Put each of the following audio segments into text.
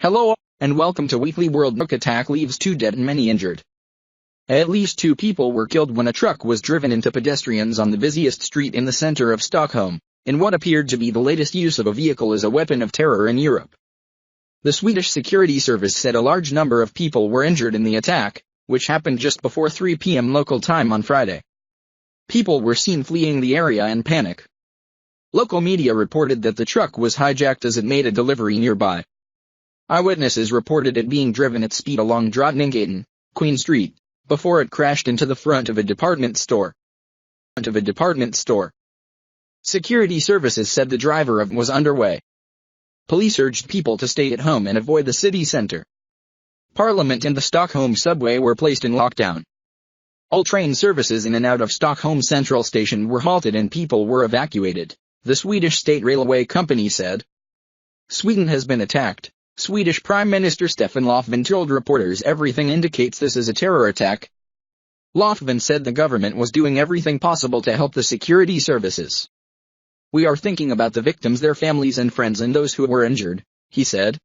Hello, and welcome to Weekly World. Truck attack leaves 2 dead and many injured. At least 2 people were killed when a truck was driven into pedestrians on the busiest street in the center of Stockholm, in what appeared to be the latest use of a vehicle as a weapon of terror in Europe. The Swedish Security Service said a large number of people were injured in the attack, which happened just before 3 p.m. local time on Friday. People were seen fleeing the area in panic. Local media reported that the truck was hijacked as it made a delivery nearby. Eyewitnesses reported it being driven at speed along Drottninggatan, Queen Street, before it crashed into the front of a department store. Security services said the driver was underway. Police urged people to stay at home and avoid the city center. Parliament and the Stockholm subway were placed in lockdown. All train services in and out of Stockholm Central Station were halted and people were evacuated, the Swedish State Railway Company said. Sweden has been attacked. Swedish Prime Minister Stefan Löfven told reporters everything indicates this is a terror attack. Löfven said the government was doing everything possible to help the security services. We are thinking about the victims, their families and friends, and those who were injured, he said.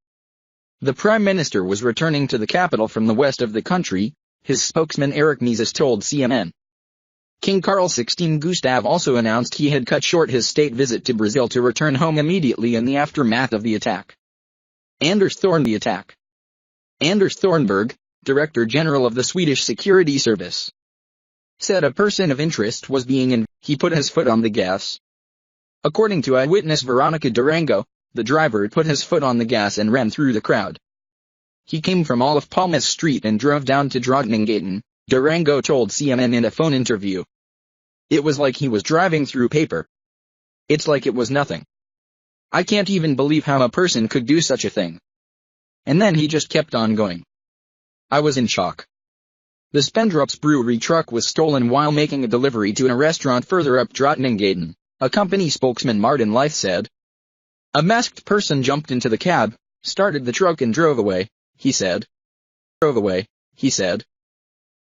The Prime Minister was returning to the capital from the west of the country, his spokesman Eyewitnesses told CNN. King Carl XVI Gustav also announced he had cut short his state visit to Brazil to return home immediately in the aftermath of the attack. Anders Thornberg, Director General of the Swedish Security Service, said a person of interest was he put his foot on the gas. According to eyewitness Veronica Durango, the driver put his foot on the gas and ran through the crowd. He came from Olof Palmes Street and drove down to Drottninggatan, Durango told CNN in a phone interview. It was like he was driving through paper. It's like it was nothing. I can't even believe how a person could do such a thing. And then he just kept on going. I was in shock. The Spendrups brewery truck was stolen while making a delivery to a restaurant further up Drottninggatan, a company spokesman Martin Leith said. A masked person jumped into the cab, started the truck and drove away, he said.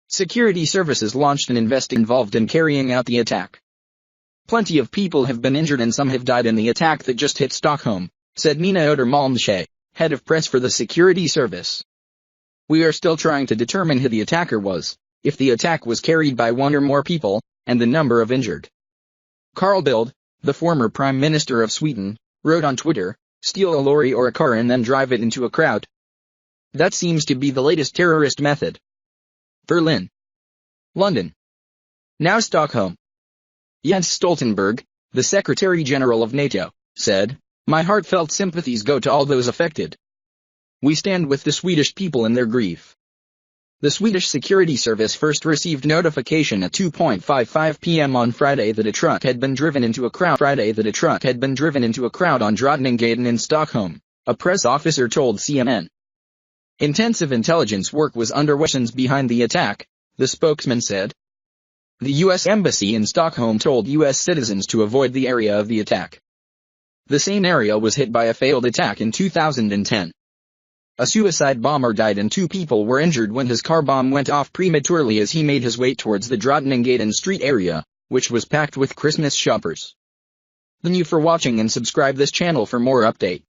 Security services launched an investigation involved in carrying out the attack. Plenty of people have been injured and some have died in the attack that just hit Stockholm, said Nina Oder Malmshe, head of press for the security service. We are still trying to determine who the attacker was, if the attack was carried by one or more people, and the number of injured. Carl Bildt, the former Prime Minister of Sweden, wrote on Twitter, steal a lorry or a car and then drive it into a crowd. That seems to be the latest terrorist method. Berlin. London. Now Stockholm. Jens Stoltenberg, the Secretary-General of NATO, said, "My heartfelt sympathies go to all those affected. We stand with the Swedish people in their grief." The Swedish Security Service first received notification at 2:55 p.m. on Friday that a truck had been driven into a crowd on Drottninggatan in Stockholm, a press officer told CNN. Intensive intelligence work was underway behind the attack, the spokesman said. The U.S. Embassy in Stockholm told U.S. citizens to avoid the area of the attack. The same area was hit by a failed attack in 2010. A suicide bomber died and 2 people were injured when his car bomb went off prematurely as he made his way towards the Drottninggatan street area, which was packed with Christmas shoppers. Thank you for watching and subscribe this channel for more update.